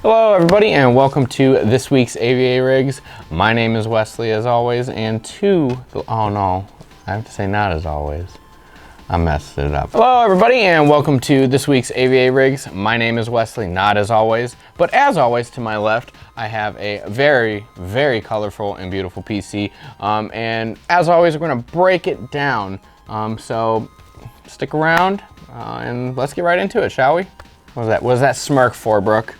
Hello everybody and welcome to this week's AVARigs. My name is Wesley as always, and oh no, I have to say not as always. I messed it up. Hello everybody and welcome to this week's AVARigs. My name is Wesley, not as always, but as always to my left I have a very, very colorful and beautiful PC. And as always we're gonna break it down. So stick around and let's get right into it, shall we? What was that smirk for, Brooke?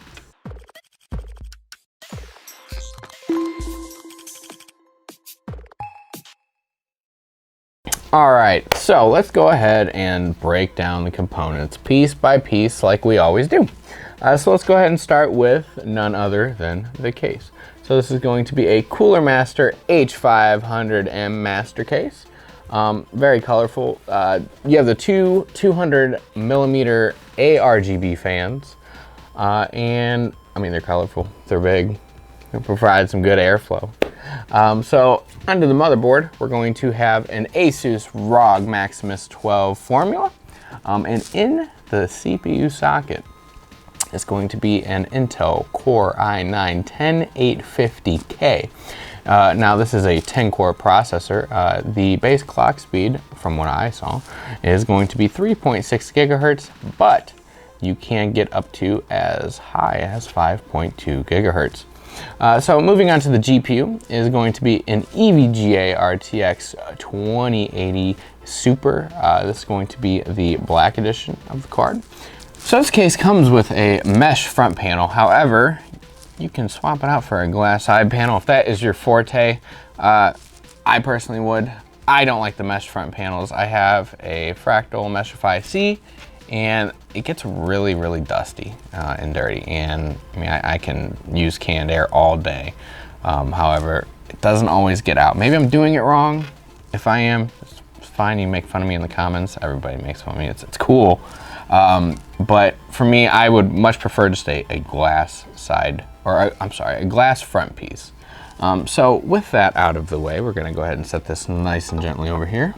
All right, so let's go ahead and break down the components piece by piece like we always do. So let's go ahead and start with none other than the case. So this is going to be a Cooler Master h500M MasterCase. Very colorful. You have the two 200mm ARGB fans. And I mean, they're colorful, they're big, they provide some good airflow. So under the motherboard, we're going to have an ASUS ROG Maximus 12 formula. And in the CPU socket is going to be an Intel Core i9-10850K. Now this is a 10-core processor. The base clock speed, from what I saw, is going to be 3.6 gigahertz, but you can get up to as high as 5.2 gigahertz. So moving on to the GPU is going to be an EVGA RTX 2080 Super. This is going to be the black edition of the card. So this case comes with a mesh front panel. However, you can swap it out for a glass side panel if that is your forte. I personally would. I don't like the mesh front panels. I have a Fractal Meshify C, and it gets really, really dusty and dirty. And I mean, I can use canned air all day. However, it doesn't always get out. Maybe I'm doing it wrong. If I am, it's fine. You make fun of me in the comments. Everybody makes fun of me. It's cool. But for me, I would much prefer just a glass side, or I'm sorry, a glass front piece. So with that out of the way, we're gonna go ahead and set this nice and gently over here.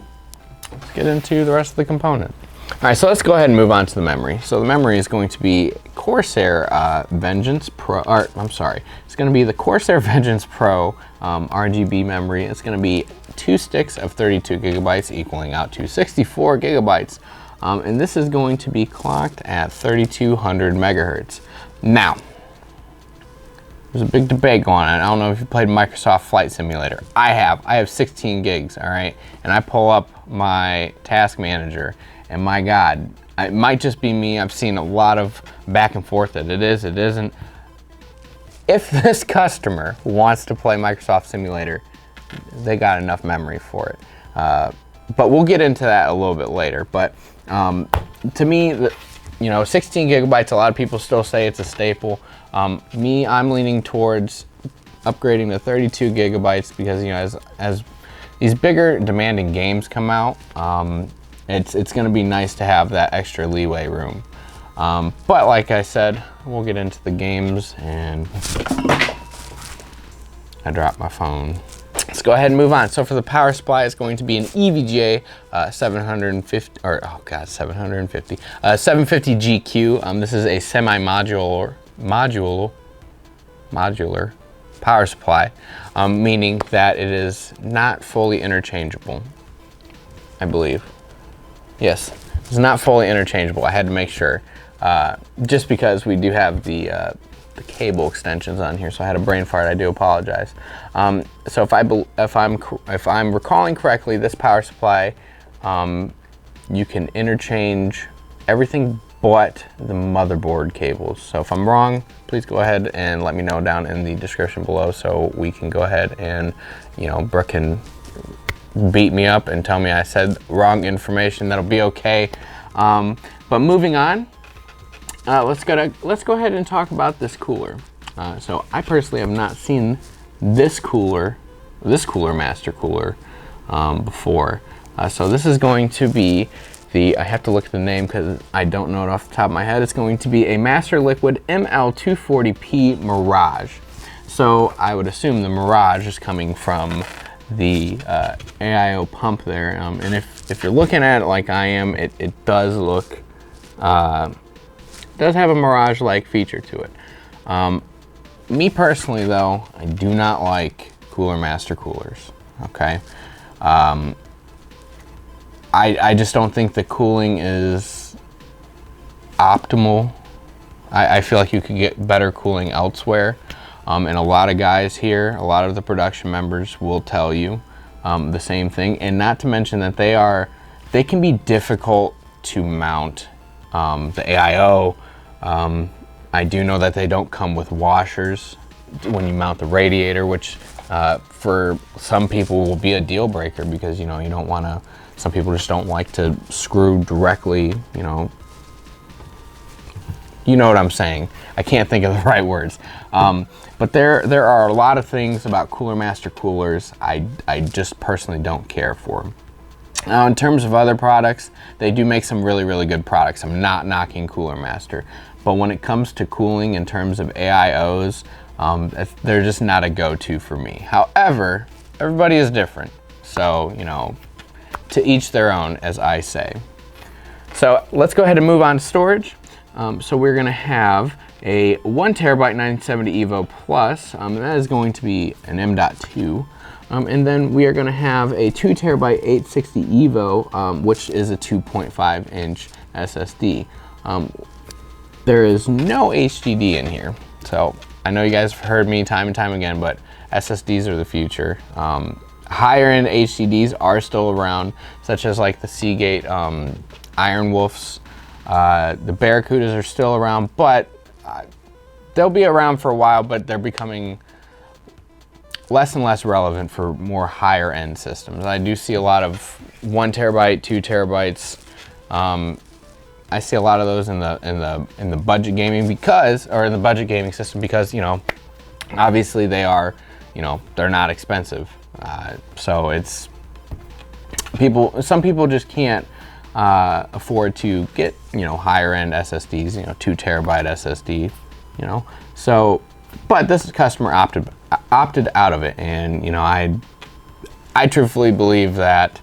Let's get into the rest of the component. All right, so let's go ahead and move on to the memory. So the memory is going to be Corsair Vengeance Pro, or I'm sorry, it's going to be the Corsair Vengeance Pro RGB memory. It's going to be 2 sticks of 32 gigabytes equaling out to 64 gigabytes. And this is going to be clocked at 3200 megahertz. Now, there's a big debate going on. I don't know if you played Microsoft Flight Simulator. I have 16 gigs, all right? And I pull up my task manager, and my God, it might just be me. I've seen a lot of back and forth that it is, it isn't. If this customer wants to play Microsoft Simulator, they got enough memory for it. But we'll get into that a little bit later. But to me, you know, 16 gigabytes, a lot of people still say it's a staple. I'm leaning towards upgrading to 32 gigabytes because, you know, as these bigger demanding games come out, it's going to be nice to have that extra leeway room. But like I said, we'll get into the games, and I dropped my phone. Let's go ahead and move on. So for the power supply, it's going to be an EVGA 750 GQ. This is a semi-modular power supply, meaning that it is not fully interchangeable, I believe. Yes, it's not fully interchangeable. I had to make sure, just because we do have the cable extensions on here, so I had a brain fart. I do apologize. So if I'm recalling correctly, this power supply, you can interchange everything but the motherboard cables. So if I'm wrong, please go ahead and let me know down in the description below, so we can go ahead and, you know, Brooke can beat me up and tell me I said wrong information. That'll be okay. But moving on, let's go ahead and talk about this cooler. So I personally have not seen this Cooler Master cooler before. So this is going to be I have to look at the name because I don't know it off the top of my head. It's going to be a MasterLiquid ML240p Mirage. So I would assume the Mirage is coming from the AIO pump there, and if you're looking at it like I am, it does look does have a Mirage-like feature to it. Me personally though, I do not like Cooler Master coolers, okay? I just don't think the cooling is optimal. I feel like you could get better cooling elsewhere. And a lot of guys here, a lot of the production members will tell you the same thing. And not to mention that they can be difficult to mount. The AIO, I do know that they don't come with washers when you mount the radiator, which for some people will be a deal breaker because, you know, you don't want to, some people just don't like to screw directly, you know what I'm saying. I can't think of the right words. But there are a lot of things about Cooler Master coolers I just personally don't care for. Now, in terms of other products, they do make some really, really good products. I'm not knocking Cooler Master. But when it comes to cooling in terms of AIOs, they're just not a go-to for me. However, everybody is different. So, you know, to each their own, as I say. So let's go ahead and move on to storage. So we're gonna have a 1 terabyte 970 EVO Plus, and that is going to be an M.2. And then we are gonna have a 2 terabyte 860 EVO, which is a 2.5 inch SSD. There is no HDD in here. So I know you guys have heard me time and time again, but SSDs are the future. Higher end HDDs are still around, such as like the Seagate Iron Wolves. The Barracudas are still around, but they'll be around for a while, but they're becoming less and less relevant for more higher end systems. I do see a lot of 1 terabyte, 2 terabytes. I see a lot of those in the budget gaming in the budget gaming system because, you know, obviously they are, you know, they're not expensive. So it's some people just can't afford to get, you know, higher end SSDs, you know, 2 terabyte SSD, you know. So, but this customer opted out of it, and you know, I truthfully believe that,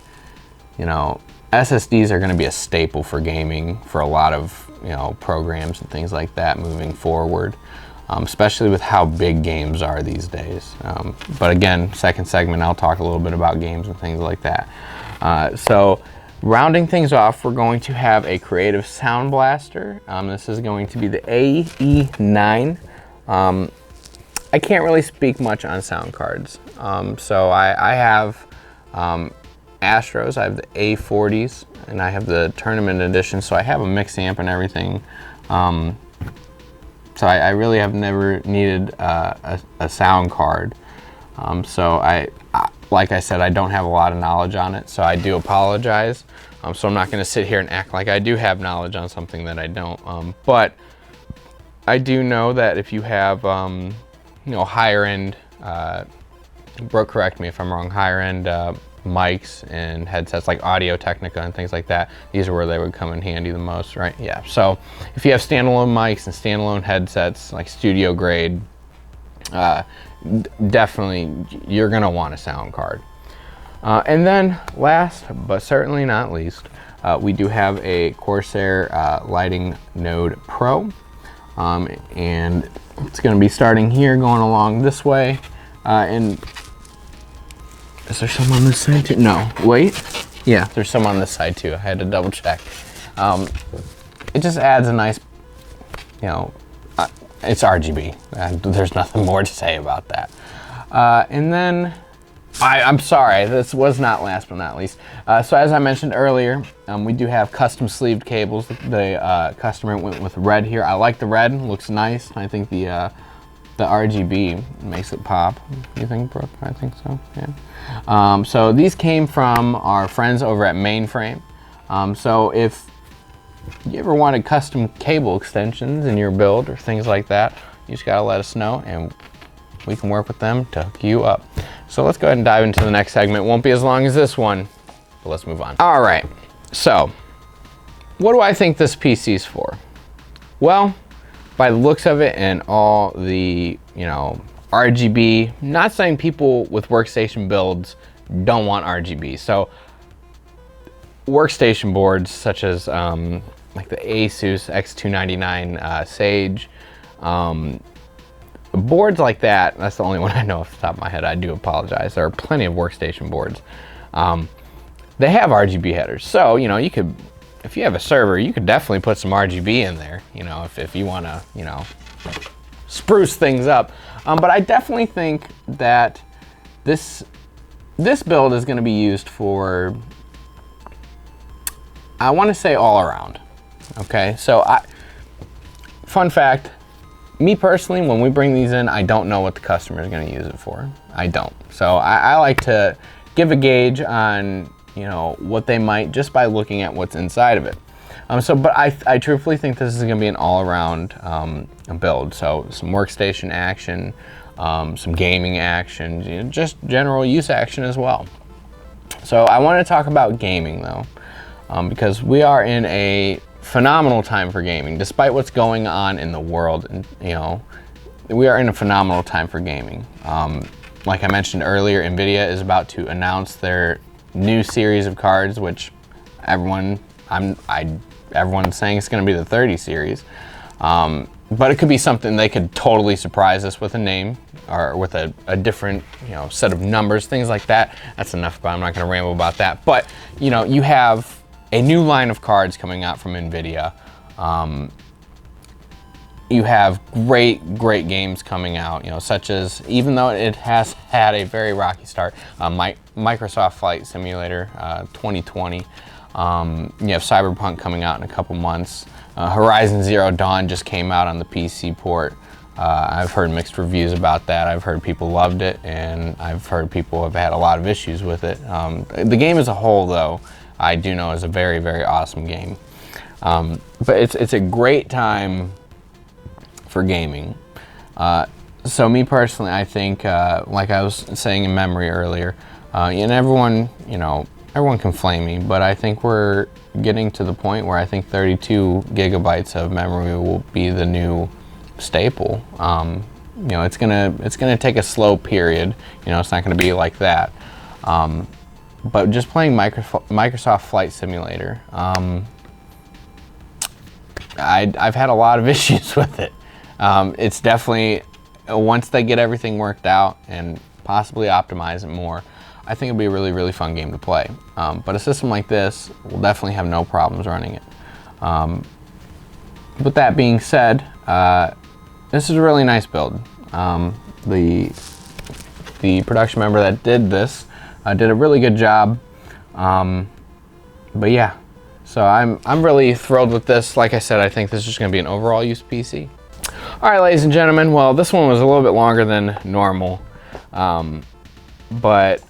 you know, SSDs are going to be a staple for gaming for a lot of, you know, programs and things like that moving forward. Especially with how big games are these days. But again, second segment, I'll talk a little bit about games and things like that. So rounding things off, we're going to have a Creative Sound Blaster. This is going to be the AE9. I can't really speak much on sound cards. So I have Astros, I have the A40s, and I have the Tournament Edition, so I have a mix amp and everything. So I really have never needed a sound card. So like I said, I don't have a lot of knowledge on it, so I do apologize. So I'm not gonna sit here and act like I do have knowledge on something that I don't. But I do know that if you have, you know, higher end, Brooke, correct me if I'm wrong, higher end mics and headsets like Audio Technica and things like that, these are where they would come in handy the most, right? Yeah, so if you have standalone mics and standalone headsets, like studio grade, definitely you're gonna want a sound card. And then last, but certainly not least, we do have a Corsair Lighting Node Pro. And it's gonna be starting here, going along this way, and is there some on this side too? No, wait. Yeah, there's some on this side too. I had to double check. It just adds a nice, you know, it's RGB. There's nothing more to say about that. And then, I'm sorry, this was not last but not least. So as I mentioned earlier, we do have custom sleeved cables. The customer went with red here. I like the red, looks nice. I think the RGB makes it pop. You think, Brooke? I think so, yeah. So these came from our friends over at Mainframe. So if you ever wanted custom cable extensions in your build or things like that, you just gotta let us know and we can work with them to hook you up. So let's go ahead and dive into the next segment. It won't be as long as this one, but let's move on. All right, so what do I think this PC's for? Well, by the looks of it and all the, you know, RGB, not saying people with workstation builds don't want RGB. So workstation boards such as like the ASUS X299 Sage, boards like that, that's the only one I know off the top of my head. I do apologize. There are plenty of workstation boards. They have RGB headers. So, you know, you could, if you have a server, you could definitely put some RGB in there, you know, if you want to, you know, spruce things up. But I definitely think that this build is going to be used for, I want to say, all around. Okay, so fun fact, me personally, when we bring these in, I don't know what the customer is going to use it for. I don't. So I like to give a gauge on, you know, what they might just by looking at what's inside of it. But I truthfully think this is going to be an all-around build. So some workstation action, some gaming action, you know, just general use action as well. So I want to talk about gaming though, because we are in a phenomenal time for gaming, despite what's going on in the world. And you know, we are in a phenomenal time for gaming. Like I mentioned earlier, NVIDIA is about to announce their new series of cards, which everyone's saying it's going to be the 30 series. But it could be something, they could totally surprise us with a name or with a different, you know, set of numbers, things like that. That's enough about it. I'm not going to ramble about that. But, you know, you have a new line of cards coming out from NVIDIA. You have great games coming out, you know, such as, even though it has had a very rocky start, Microsoft Flight Simulator 2020. You have Cyberpunk coming out in a couple months. Horizon Zero Dawn just came out on the PC port. I've heard mixed reviews about that. I've heard people loved it, and I've heard people have had a lot of issues with it. The game as a whole, though, I do know is a very awesome game. But it's a great time for gaming. So me personally, I think, like I was saying in memory earlier, and everyone can flame me, but I think we're getting to the point where I think 32 gigabytes of memory will be the new staple. You know, it's gonna take a slow period. You know, it's not gonna be like that. But just playing Microsoft Flight Simulator, I've had a lot of issues with it. It's definitely, once they get everything worked out and possibly optimize it more, I think it'll be a really fun game to play. But a system like this will definitely have no problems running it. With that being said, this is a really nice build. The production member that did this did a really good job. But yeah, so I'm really thrilled with this. Like I said, I think this is just going to be an overall use PC. All right, ladies and gentlemen, well, this one was a little bit longer than normal, but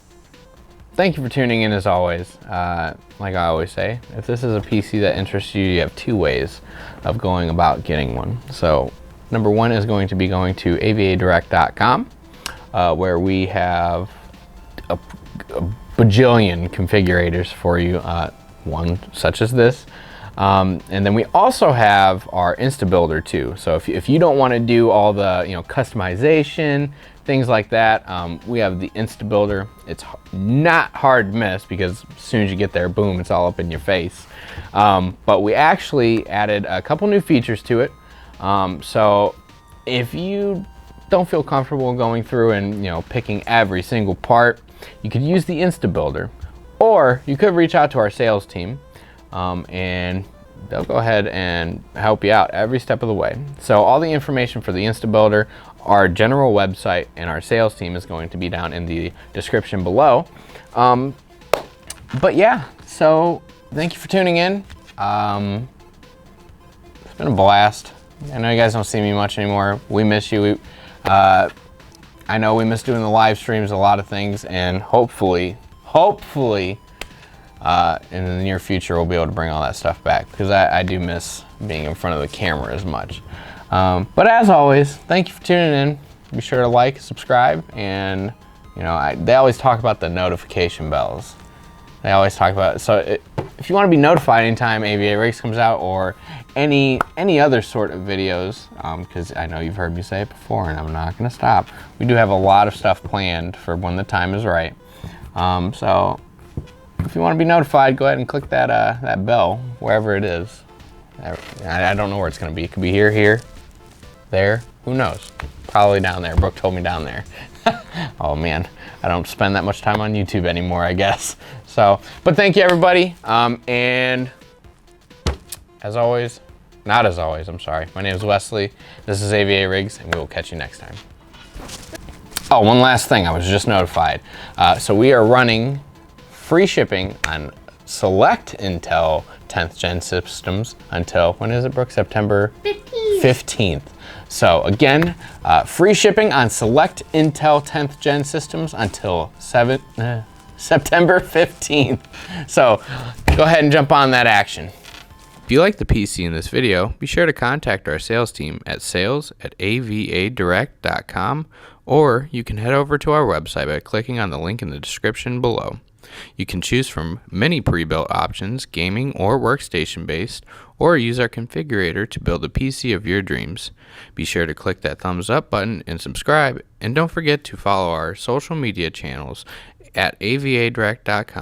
thank you for tuning in as always. Like I always say, if this is a PC that interests you, you have two ways of going about getting one. So number one is going to be going to AVADirect.com, where we have a bajillion configurators for you, one such as this. And then we also have our InstaBuilder too. So if you don't want to do all the customization, things like that, we have the InstaBuilder. It's not hard to miss because as soon as you get there, boom, it's all up in your face. But we actually added a couple new features to it. So if you don't feel comfortable going through and picking every single part, you could use the InstaBuilder, or you could reach out to our sales team. And they'll go ahead and help you out every step of the way. So all the information for the InstaBuilder, our general website, and our sales team is going to be down in the description below. But yeah, so thank you for tuning in. It's been a blast. I know you guys don't see me much anymore. We miss you. I know we miss doing the live streams, a lot of things, and hopefully, in the near future, we'll be able to bring all that stuff back, because I do miss being in front of the camera as much. But as always, thank you for tuning in. Be sure to like, subscribe, and they always talk about the notification bells. They always talk about it. So if you want to be notified anytime AVARigs comes out, or any other sort of videos, because I know you've heard me say it before, and I'm not going to stop. We do have a lot of stuff planned for when the time is right. So if you want to be notified, go ahead and click that bell wherever it is. I don't know where it's going to be. It could be here, there, Who knows? Probably down there. Brooke told me down there. Oh man, I don't spend that much time on YouTube anymore, I guess. So, but thank you everybody. And as always, not as always, I'm sorry. My name is Wesley. This is AVARigs, and we will catch you next time. Oh, one last thing, I was just notified. So we are running free shipping on select Intel 10th gen systems until, when is it, Brooke? September 15th. So again, free shipping on select Intel 10th gen systems until September 15th. So go ahead and jump on that action. If you like the PC in this video, be sure to contact our sales team at sales@avadirect.com, or you can head over to our website by clicking on the link in the description below. You can choose from many pre-built options, gaming or workstation based, or use our configurator to build a PC of your dreams. Be sure to click that thumbs up button and subscribe, and don't forget to follow our social media channels at avadirect.com.